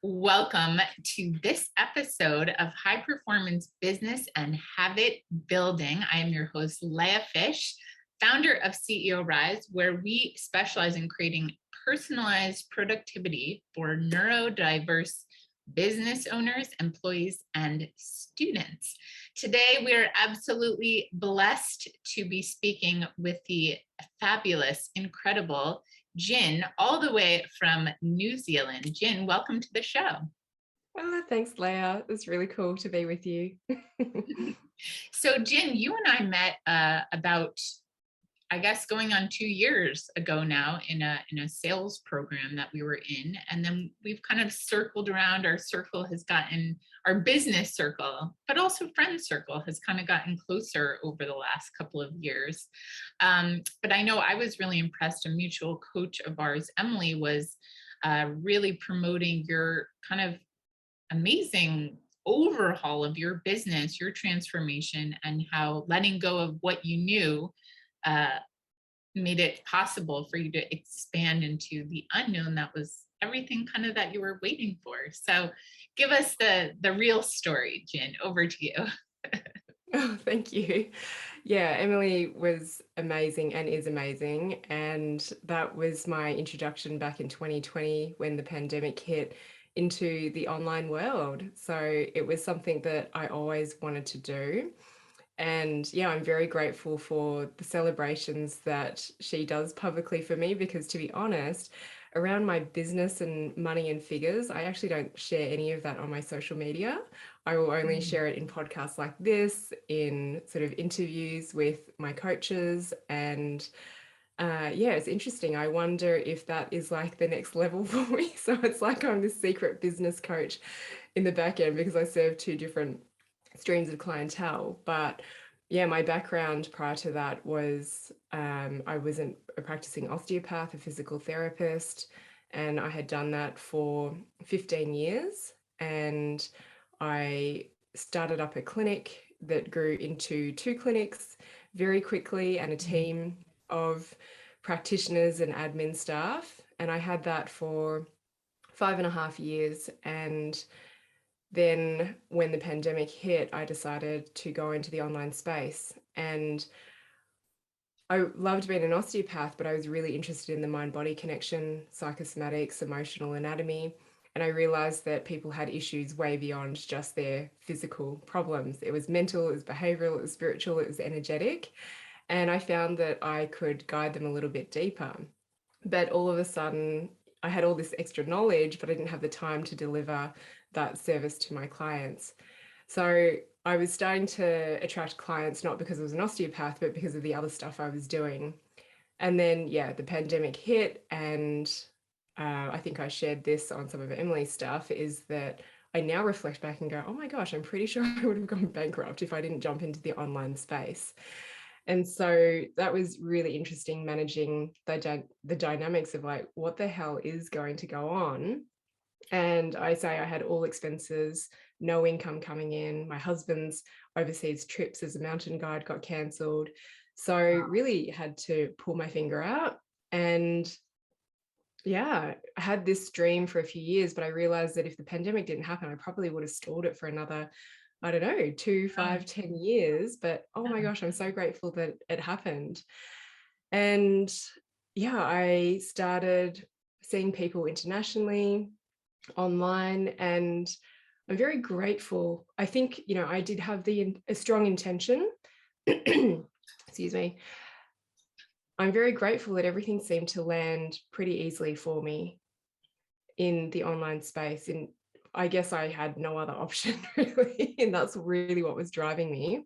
Welcome to this episode of High Performance Business and Habit Building. I am your host, Leah Fish, founder of CEO Rise, where we specialize in creating personalized productivity for neurodiverse business owners, employees, and students. Today, we are absolutely blessed to be speaking with the fabulous, incredible Jin, all the way from New Zealand. Jin, welcome to the show. Oh, thanks, Leah. It's really cool to be with you. So, Jin, you and I met about, I guess, going on 2 years ago now in a sales program that we were in, and then we've kind of circled around. Our circle has gotten, our business circle, but also friend circle, has kind of gotten closer over the last couple of years. But I know I was really impressed. A mutual coach of ours, Emily, was really promoting your kind of amazing overhaul of your business, your transformation, and how letting go of what you knew made it possible for you to expand into the unknown that was everything kind of that you were waiting for. So give us the real story, Jin. Over to you. Oh, thank you. Yeah, Emily was amazing and is amazing. And that was my introduction back in 2020 when the pandemic hit into the online world. So it was something that I always wanted to do. And yeah, I'm very grateful for the celebrations that she does publicly for me, because to be honest, around my business and money and figures, I actually don't share any of that on my social media. I will only share it in podcasts like this, in sort of interviews with my coaches. And yeah, it's interesting. I wonder if that is like the next level for me. So it's like I'm this secret business coach in the back end because I serve two different streams of clientele. But yeah, my background prior to that was I was a practicing osteopath, a physical therapist, and I had done that for 15 years. And I started up a clinic that grew into two clinics very quickly and a team of practitioners and admin staff. And I had that for 5.5 years. And then when the pandemic hit, I decided to go into the online space. And I loved being an osteopath, but I was really interested in the mind-body connection, psychosomatics, emotional anatomy. And I realized that people had issues way beyond just their physical problems. It was mental, it was behavioral, it was spiritual, it was energetic. And I found that I could guide them a little bit deeper. But all of a sudden, I had all this extra knowledge, but I didn't have the time to deliver that service to my clients. So I was starting to attract clients, not because I was an osteopath, but because of the other stuff I was doing. And then, yeah, the pandemic hit. And I think I shared this on some of Emily's stuff, is that I now reflect back and go, oh my gosh, I'm pretty sure I would have gone bankrupt if I didn't jump into the online space. And so that was really interesting, managing the dynamics of like, what the hell is going to go on? And I say I had all expenses, no income coming in. My husband's overseas trips as a mountain guide got cancelled. So really had to pull my finger out. And yeah, I had this dream for a few years, but I realized that if the pandemic didn't happen, I probably would have stalled it for another, I don't know, 2, 5, 10 years. But oh my gosh, I'm so grateful that it happened. And yeah, I started seeing people internationally, online, and I'm very grateful. I think, I did have a strong intention. Excuse me. I'm very grateful that everything seemed to land pretty easily for me in the online space. And I guess I had no other option really, and that's really what was driving me.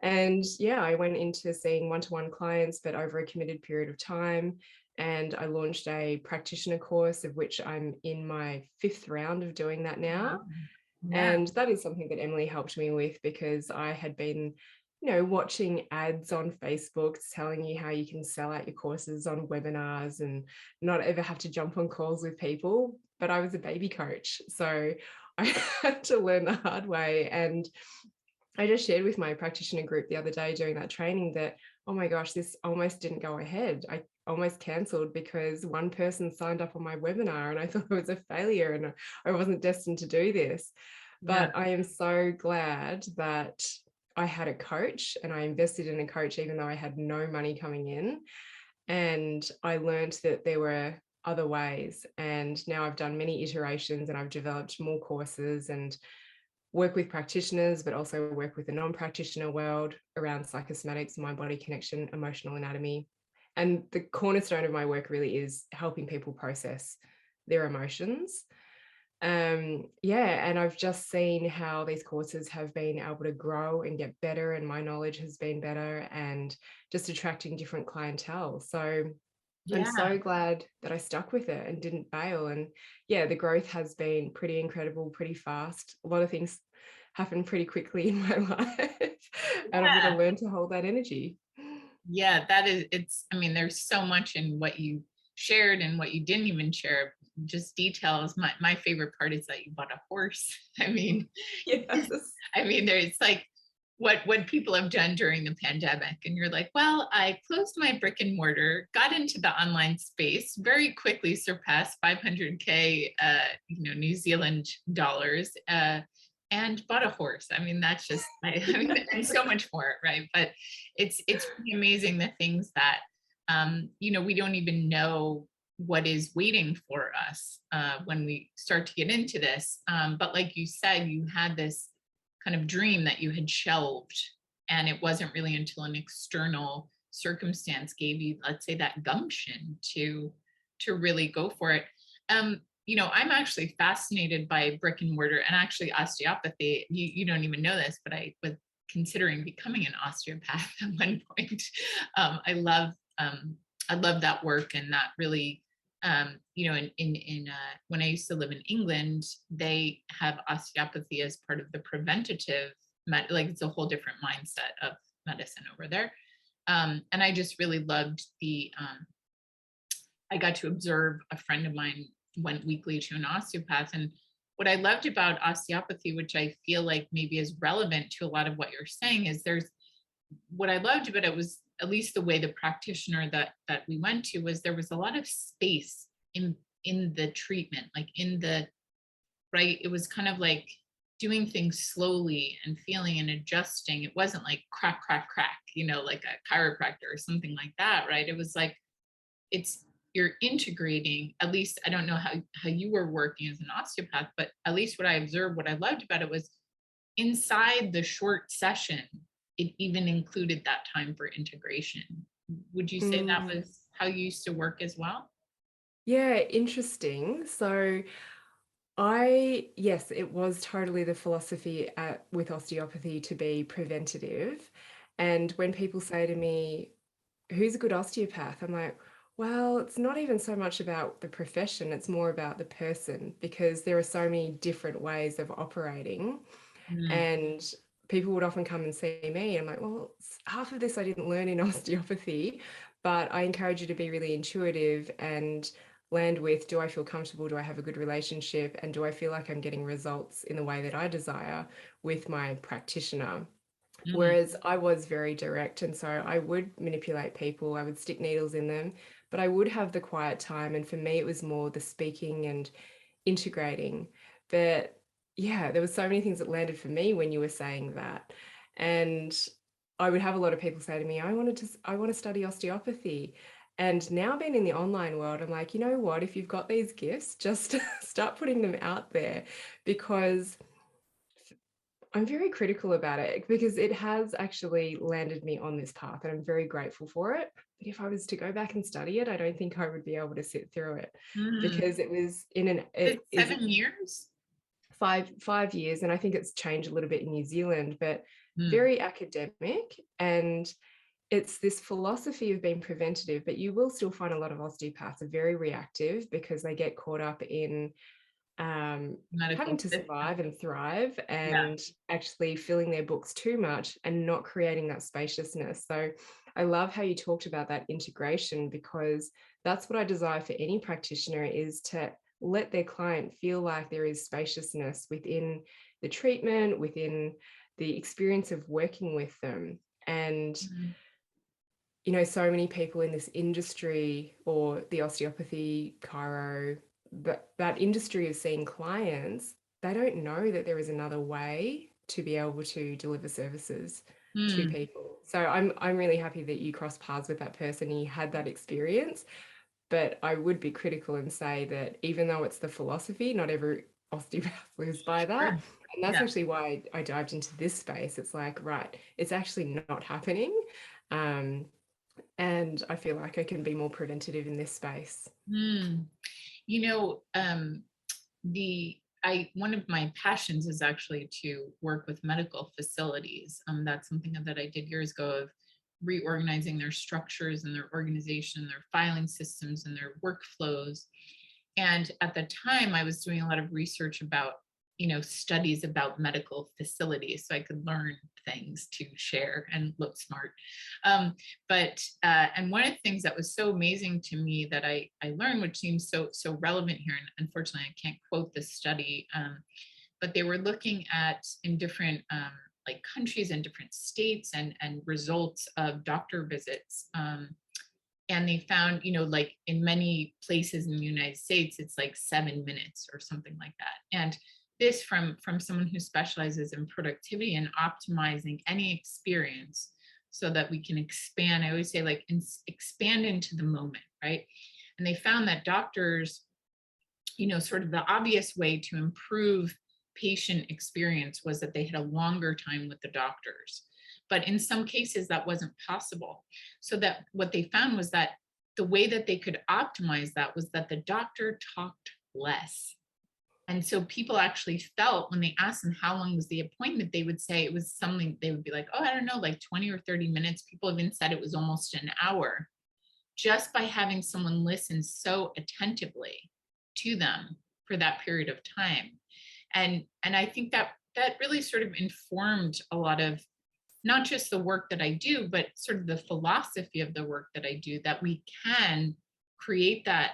And yeah, I went into seeing one-to-one clients, but over a committed period of time. And I launched a practitioner course, of which I'm in my 5th round of doing that now. Yeah. And that is something that Emily helped me with, because I had been, watching ads on Facebook telling you how you can sell out your courses on webinars and not ever have to jump on calls with people. But I was a baby coach, so I had to learn the hard way. And I just shared with my practitioner group the other day during that training that, oh my gosh, this almost didn't go ahead. almost cancelled because one person signed up on my webinar and I thought I was a failure and I wasn't destined to do this. Yeah. But I am so glad that I had a coach and I invested in a coach even though I had no money coming in. And I learned that there were other ways. And now I've done many iterations and I've developed more courses and work with practitioners, but also work with the non-practitioner world around psychosomatics, mind-body connection, emotional anatomy. And the cornerstone of my work really is helping people process their emotions. Yeah, and I've just seen how these courses have been able to grow and get better, and my knowledge has been better, and just attracting different clientele. So I'm Yeah. so glad that I stuck with it and didn't bail. And yeah, the growth has been pretty incredible, pretty fast. A lot of things happen pretty quickly in my life, and I've got to Yeah. learn to hold that energy. Yeah, that is, it's, I mean, there's so much in what you shared and what you didn't even share, just details. My favorite part is that you bought a horse. I mean, Yes. I mean, there's like what people have done during the pandemic, and you're like, well, I closed my brick and mortar, got into the online space, very quickly surpassed 500K, New Zealand dollars, and bought a horse. I mean, that's just, I mean, and so much more, right? But it's pretty amazing the things that we don't even know what is waiting for us when we start to get into this. But like you said, you had this kind of dream that you had shelved, and it wasn't really until an external circumstance gave you, let's say, that gumption to really go for it. I'm actually fascinated by brick and mortar and actually osteopathy. You don't even know this, but I was considering becoming an osteopath at one point. I love I love that work, and that really, when I used to live in England, they have osteopathy as part of the preventative like it's a whole different mindset of medicine over there. And I just really loved I got to observe a friend of mine went weekly to an osteopath. And what I loved about osteopathy, which I feel like maybe is relevant to a lot of what you're saying, is what I loved about it was, at least the way the practitioner that we went to, was there was a lot of space in the treatment, like in the right. It was kind of like doing things slowly and feeling and adjusting. It wasn't like crack, crack, crack, like a chiropractor or something like that, right? It was like it's you're integrating. At least I don't know how you were working as an osteopath, but at least what I observed, what I loved about it was inside the short session, it even included that time for integration. Would you say that Mm, was how you used to work as well? yeah, interesting. So yes, it was totally the philosophy with osteopathy to be preventative. And when people say to me, who's a good osteopath? I'm like, well, it's not even so much about the profession, it's more about the person because there are so many different ways of operating. Mm, And people would often come and see me. And I'm like, well, half of this I didn't learn in osteopathy, but I encourage you to be really intuitive and land with, do I feel comfortable? Do I have a good relationship? And do I feel like I'm getting results in the way that I desire with my practitioner? mm, Whereas I was very direct. And so I would manipulate people, I would stick needles in them, but I would have the quiet time. And for me, it was more the speaking and integrating. But yeah, there were so many things that landed for me when you were saying that. And I would have a lot of people say to me, I want to study osteopathy. And now being in the online world, I'm like, you know what, if you've got these gifts, just start putting them out there because I'm very critical about it because it has actually landed me on this path and I'm very grateful for it. But if I was to go back and study it, I don't think I would be able to sit through it mm. because it It's is 7 years. 5 years, and I think it's changed a little bit in New Zealand, but Mm, very academic. And it's this philosophy of being preventative, but you will still find a lot of osteopaths are very reactive because they get caught up in having medical to system. survive and thrive Yeah. and actually filling their books too much and not creating that spaciousness. So I love how you talked about that integration because that's what I desire for any practitioner is to let their client feel like there is spaciousness within the treatment, within the experience of working with them. And Mm. so many people in this industry or the osteopathy, chiro, that industry of seeing clients, they don't know that there is another way to be able to deliver services to Hmm, people. So I'm really happy that you crossed paths with that person and you had that experience. But I would be critical and say that even though it's the philosophy, not every osteopath lives by sure. that. And that's Yeah. actually why I dived into this space. It's like, right, it's actually not happening. Um, and I feel like I can be more preventative in this space. Hmm. You know, the I one of my passions is actually to work with medical facilities. That's something that I did years ago of reorganizing their structures and their organization, their filing systems and their workflows. And at the time, I was doing a lot of research about, studies about medical facilities so I could learn things to share and look smart. And one of the things that was so amazing to me that I learned, which seems so relevant here, and unfortunately I can't quote this study, but they were looking at in different like countries and different states and results of doctor visits. And they found, like in many places in the United States, it's like 7 minutes or something like that. And this from someone who specializes in productivity and optimizing any experience so that we can expand. I always say like expand into the moment, right? And they found that doctors, sort of the obvious way to improve patient experience was that they had a longer time with the doctors. But in some cases, that wasn't possible. So that what they found was that the way that they could optimize that was that the doctor talked less. And so people actually felt when they asked them how long was the appointment, they would say it was something, they would be like, oh, I don't know, like 20 or 30 minutes. People even said it was almost an hour just by having someone listen so attentively to them for that period of time. And I think that that really sort of informed a lot of not just the work that I do, but sort of the philosophy of the work that I do, that we can create that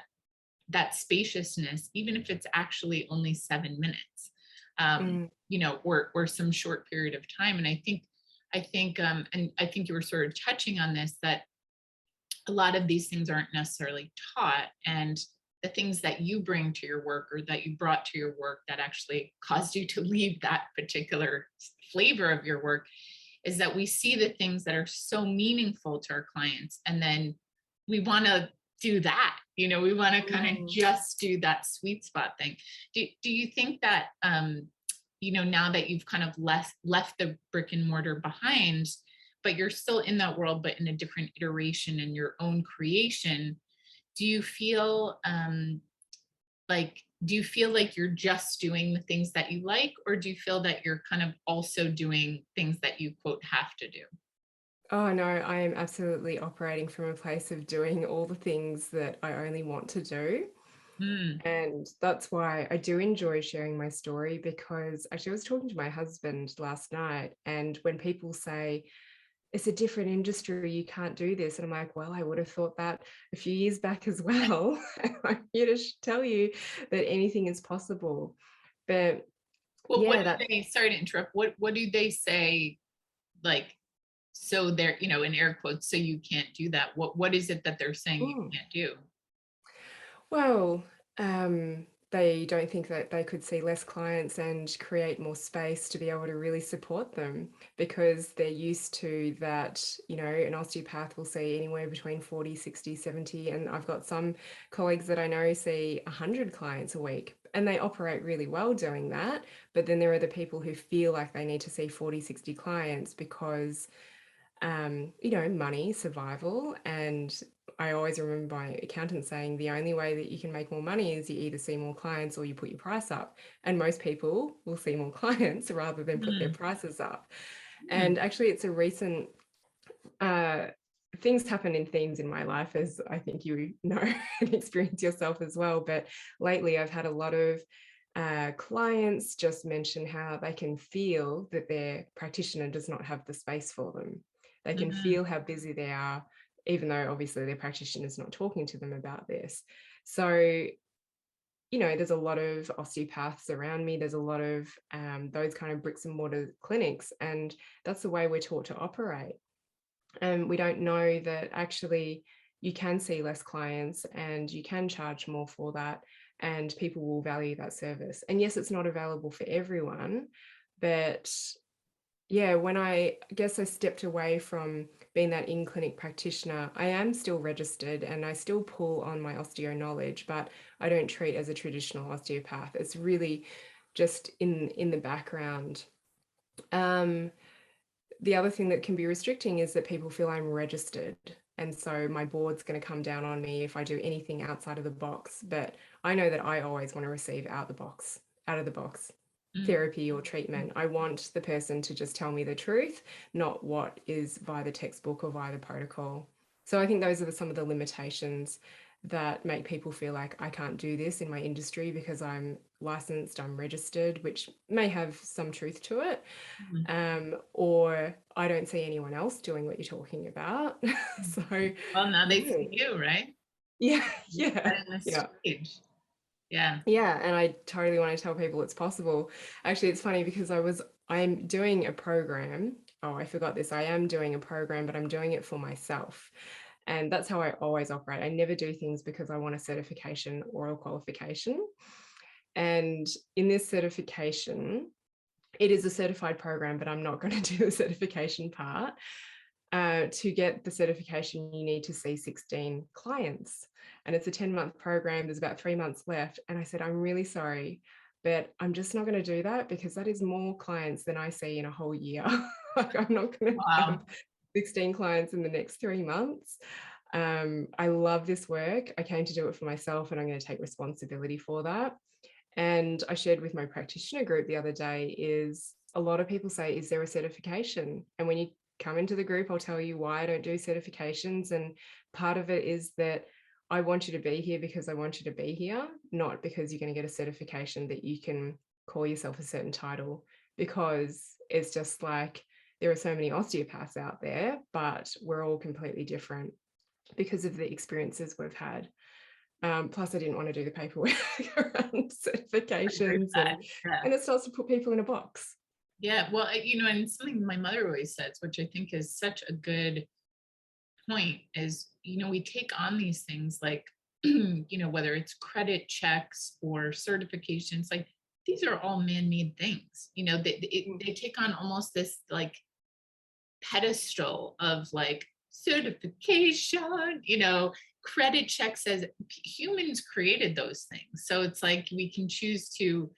spaciousness, even if it's actually only 7 minutes, Mm, or some short period of time. And and I think you were sort of touching on this, that a lot of these things aren't necessarily taught. And the things that you bring to your work or that you brought to your work that actually caused you to leave that particular flavor of your work is that we see the things that are so meaningful to our clients, and then we want to do that, we want to kind of mm. just do that sweet spot thing. Do you think that now that you've kind of left the brick and mortar behind, but you're still in that world, but in a different iteration in your own creation, do you feel like you're just doing the things that you like, or do you feel that you're kind of also doing things that you quote have to do? Oh no, I am absolutely operating from a place of doing all the things that I only want to do. Mm, And that's why I do enjoy sharing my story, because actually I was talking to my husband last night, and when people say, it's a different industry, you can't do this. And I'm like, well, I would have thought that a few years back as well. I'm here to tell you that anything is possible. But what yeah, do they, sorry to interrupt, what do they say, like, so they're, in air quotes, so you can't do that? What is it that they're saying you mm. can't do? Well, they don't think that they could see less clients and create more space to be able to really support them, because they're used to that, an osteopath will see anywhere between 40, 60, 70. And I've got some colleagues that I know see 100 clients a week, and they operate really well doing that. But then there are the people who feel like they need to see 40, 60 clients because money, survival. And I always remember my accountant saying the only way that you can make more money is you either see more clients or you put your price up. And most people will see more clients rather than put their Mm, prices up. mm, And actually, it's a recent uh, things happen in themes in my life, as I think you know and experience yourself as well. But lately, I've had a lot of clients just mention how they can feel that their practitioner does not have the space for them. They can mm, feel how busy they are, even though obviously their practitioner is not talking to them about this. So, there's a lot of osteopaths around me. There's a lot of those kind of bricks and mortar clinics, and that's the way we're taught to operate. And we don't know that actually you can see less clients and you can charge more for that, and people will value that service. And yes, it's not available for everyone, but yeah, when I guess I stepped away from being that in-clinic practitioner, I am still registered and I still pull on my osteo knowledge, but I don't treat as a traditional osteopath. It's really just in the background. Um, the other thing that can be restricting is that people feel I'm registered. And so my board's going to come down on me if I do anything outside of the box. But I know that I always want to receive out of the box Mm. therapy or treatment. I want the person to just tell me the truth, not what is by the textbook or via the protocol. So I think those are some of the limitations that make people feel like I can't do this in my industry because I'm licensed, I'm registered, which may have some truth to it. Mhm. Or I don't see anyone else doing what you're talking about. So, Well, now they yeah, see you, right? yeah, You're yeah, setting the yeah. stage. Yeah. Yeah, and I totally want to tell people it's possible. Actually, it's funny because I'm doing a program. Oh, I forgot this. I am doing a program, but I'm doing it for myself. And that's how I always operate. I never do things because I want a certification or a qualification. And in this certification, it is a certified program, but I'm not going to do the certification part. To get the certification, you need to see 16 clients. And it's a 10-month program. There's about 3 months left. And I said, I'm really sorry, but I'm just not going to do that because that is more clients than I see in a whole year. Like, I'm not going to have Wow. 16 clients in the next 3 months. I love this work. I came to do it for myself, and I'm going to take responsibility for that. And I shared with my practitioner group the other day is a lot of people say, is there a certification? And when you come into the group, I'll tell you why I don't do certifications. And part of it is that I want you to be here because I want you to be here, not because you're going to get a certification that you can call yourself a certain title, because it's just like there are so many osteopaths out there, but we're all completely different because of the experiences we've had. Plus, I didn't want to do the paperwork around I agree with certifications, that. Yeah. and it starts to put people in a box. Yeah. Well, and something my mother always says, which I think is such a good point, is, we take on these things like, whether it's credit checks or certifications, like these are all man-made things. They take on almost this like pedestal of like certification, credit check says humans created those things. So it's like we can choose to,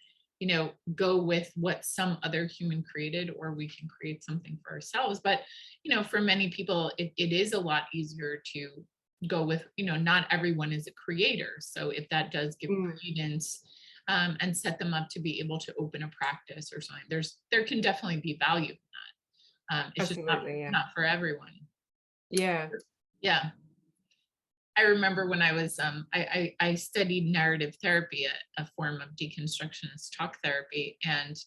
go with what some other human created, or we can create something for ourselves. But, for many people, it is a lot easier to go with, not everyone is a creator. So if that does give Mm, credence, and set them up to be able to open a practice or something, there can definitely be value. It's just not absolutely, yeah. not for everyone. Yeah. Yeah. I remember when I was I studied narrative therapy, a form of deconstructionist talk therapy, and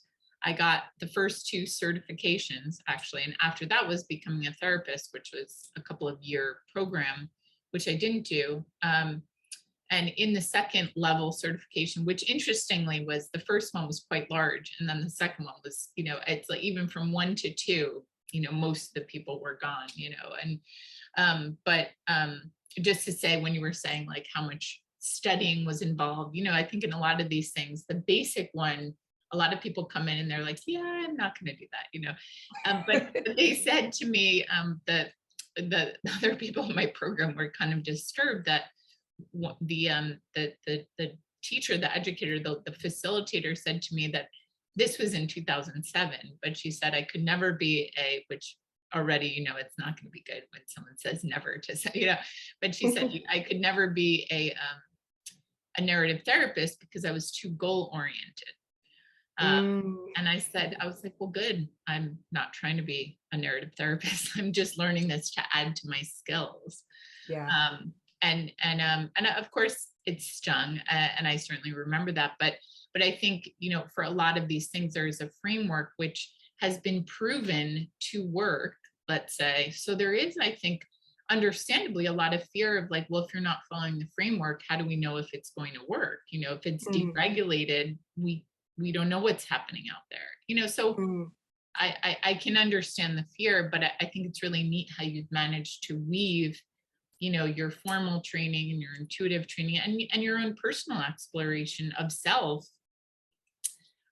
I got the first two certifications actually, and after that was becoming a therapist, which was a couple of year program, which I didn't do. And in the second level certification, which interestingly was, the first one was quite large, and then the second one was, it's like even from 1 to 2, most of the people were gone, and but just to say, when you were saying like how much studying was involved, I think in a lot of these things, the basic one, a lot of people come in and they're like, yeah, I'm not going to do that, but they said to me, that the other people in my program were kind of disturbed that the teacher, the educator, the facilitator said to me that this was in 2007, but she said I could never be which already, it's not going to be good when someone says never to say, but she said I could never be a narrative therapist because I was too goal oriented. Uh, Mm, and I was like, well, good. I'm not trying to be a narrative therapist. I'm just learning this to add to my skills. yeah. um, and of course it stung, and I certainly remember that. But I think, for a lot of these things, there is a framework which has been proven to work. Let's say, so there is, I think, understandably a lot of fear of like, well, if you're not following the framework, how do we know if it's going to work? If it's Mm, deregulated, we don't know what's happening out there. So mm. I can understand the fear, but I think it's really neat how you've managed to weave, your formal training and your intuitive training and your own personal exploration of self,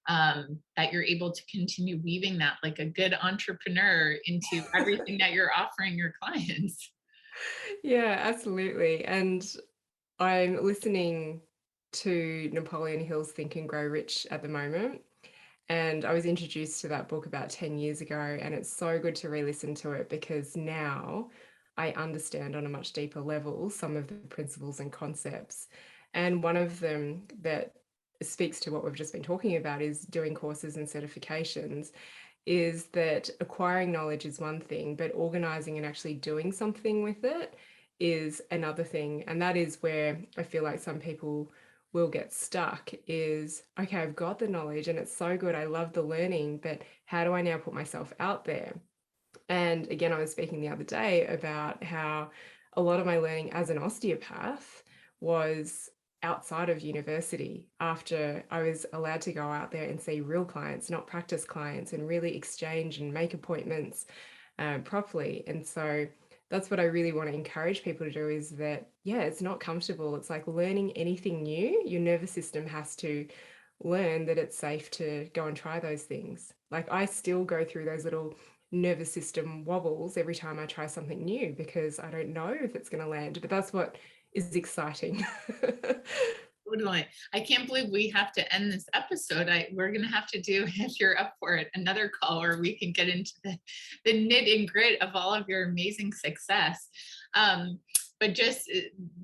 that you're able to continue weaving that like a good entrepreneur into everything that you're offering your clients. Yeah, absolutely. And I'm listening to Napoleon Hill's Think and Grow Rich at the moment. And I was introduced to that book about 10 years ago, and it's so good to re-listen to it because now I understand on a much deeper level some of the principles and concepts. And one of them that speaks to what we've just been talking about is doing courses and certifications, is that acquiring knowledge is one thing, but organizing and actually doing something with it is another thing. And that is where I feel like some people will get stuck is, okay, I've got the knowledge and it's so good. I love the learning, but how do I now put myself out there? And again, I was speaking the other day about how a lot of my learning as an osteopath was outside of university after I was allowed to go out there and see real clients, not practice clients, and really exchange and make appointments properly. And so that's what I really want to encourage people to do is that, yeah, it's not comfortable. It's like learning anything new. Your nervous system has to learn that it's safe to go and try those things. Like I still go through those little nervous system wobbles every time I try something new because I don't know if it's going to land, but that's what is exciting. Totally. I can't believe we have to end this episode. We're going to have to do, if you're up for it, another call where we can get into the knit and grit of all of your amazing success. But just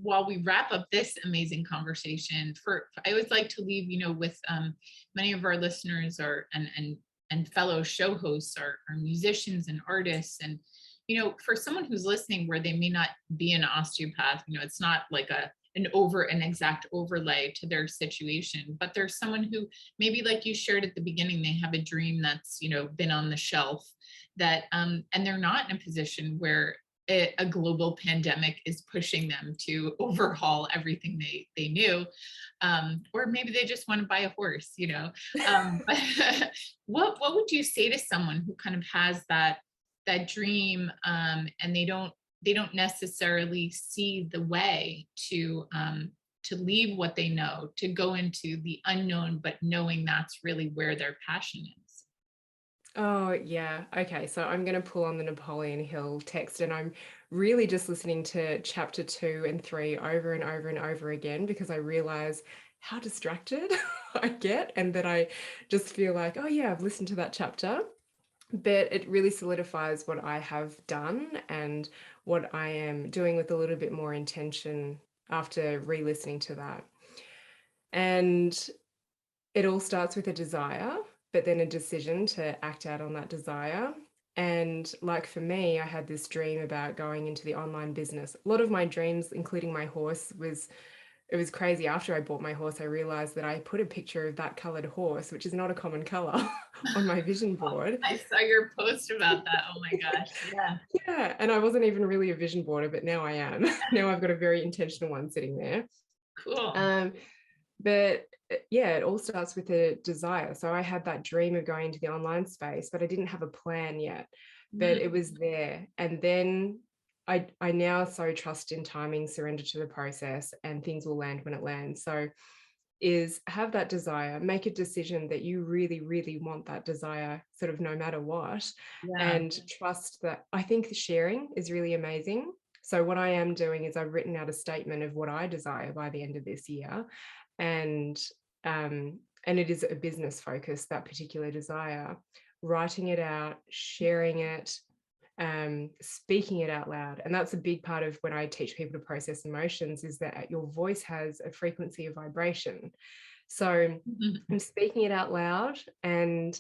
while we wrap up this amazing conversation, I always like to leave, with many of our listeners and fellow show hosts are musicians and artists. And, for someone who's listening where they may not be an osteopath, it's not like an exact overlay to their situation, but there's someone who maybe, like you shared at the beginning, they have a dream that's been on the shelf, that and they're not in a position where a global pandemic is pushing them to overhaul everything they knew, or maybe they just want to buy a horse. But what would you say to someone who kind of has that dream, and they don't necessarily see the way to leave what they know, to go into the unknown, but knowing that's really where their passion is? Oh, yeah. Okay. So I'm going to pull on the Napoleon Hill text and I'm really just listening to chapter 2 and 3 over and over and over again because I realize how distracted I get and that I just feel like, oh, yeah, I've listened to that chapter. But it really solidifies what I have done and what I am doing with a little bit more intention after re-listening to that. And it all starts with a desire, but then a decision to act out on that desire. And like for me, I had this dream about going into the online business. A lot of my dreams, including my horse, it was crazy. After I bought my horse, I realized that I put a picture of that colored horse, which is not a common color, on my vision board. I saw your post about that. Oh my gosh. Yeah. Yeah, and I wasn't even really a vision boarder, but now I am. Now I've got a very intentional one sitting there. Cool. Um, but yeah, it all starts with a desire. So I had that dream of going into the online space, but I didn't have a plan yet. But it Mm, was there. And then I now so trust in timing, surrender to the process, and things will land when it lands. So is have that desire, make a decision that you really, really want that desire, sort of no matter what, yeah. and trust that. I think sharing is really amazing. So what I am doing is I've written out a statement of what I desire by the end of this year, and and it is a business focus, that particular desire, writing it out, sharing it, speaking it out loud. And that's a big part of when I teach people to process emotions, is that your voice has a frequency of vibration. So I'm speaking it out loud, and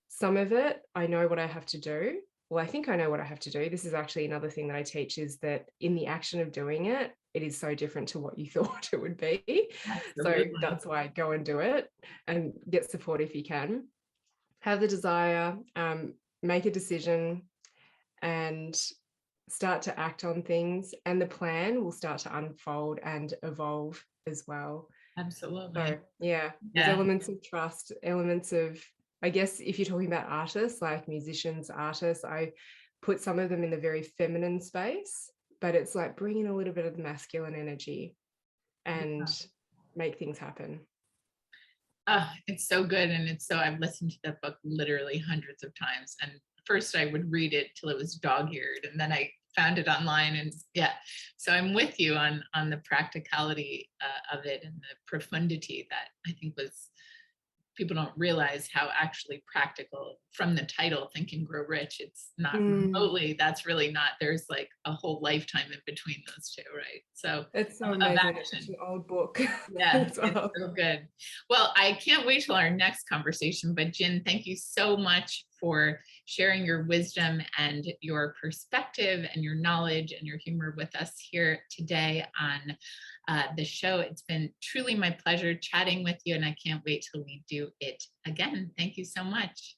some of it I know what I have to do. Well, I think I know what I have to do. This is actually another thing that I teach, is that in the action of doing it, it is so different to what you thought it would be. So Absolutely. that's why go and do it and get support if you can. Have the desire, make a decision, and start to act on things. And the plan will start to unfold and evolve as well. Absolutely. So, yeah, there's Yeah. elements of trust, elements of I guess if you're talking about artists, like musicians, artists, I put some of them in the very feminine space, but it's like bring in a little bit of the masculine energy and make things happen. It's so good. And it's so, I've listened to that book literally hundreds of times. And first I would read it till it was dog-eared, and then I found it online. And yeah, so I'm with you on the practicality of it, and the profundity that I think was, people don't realize how actually practical from the title Think and Grow Rich. It's not Mm, remotely, that's really not, there's like a whole lifetime in between those two, right? So it's so of amazing. It's such action. an old book Yeah, as it's well. so good. Well, I can't wait till our next conversation, but Jen, thank you so much for sharing your wisdom and your perspective and your knowledge and your humor with us here today on the show. It's been truly my pleasure chatting with you, and I can't wait till we do it again. Thank you so much.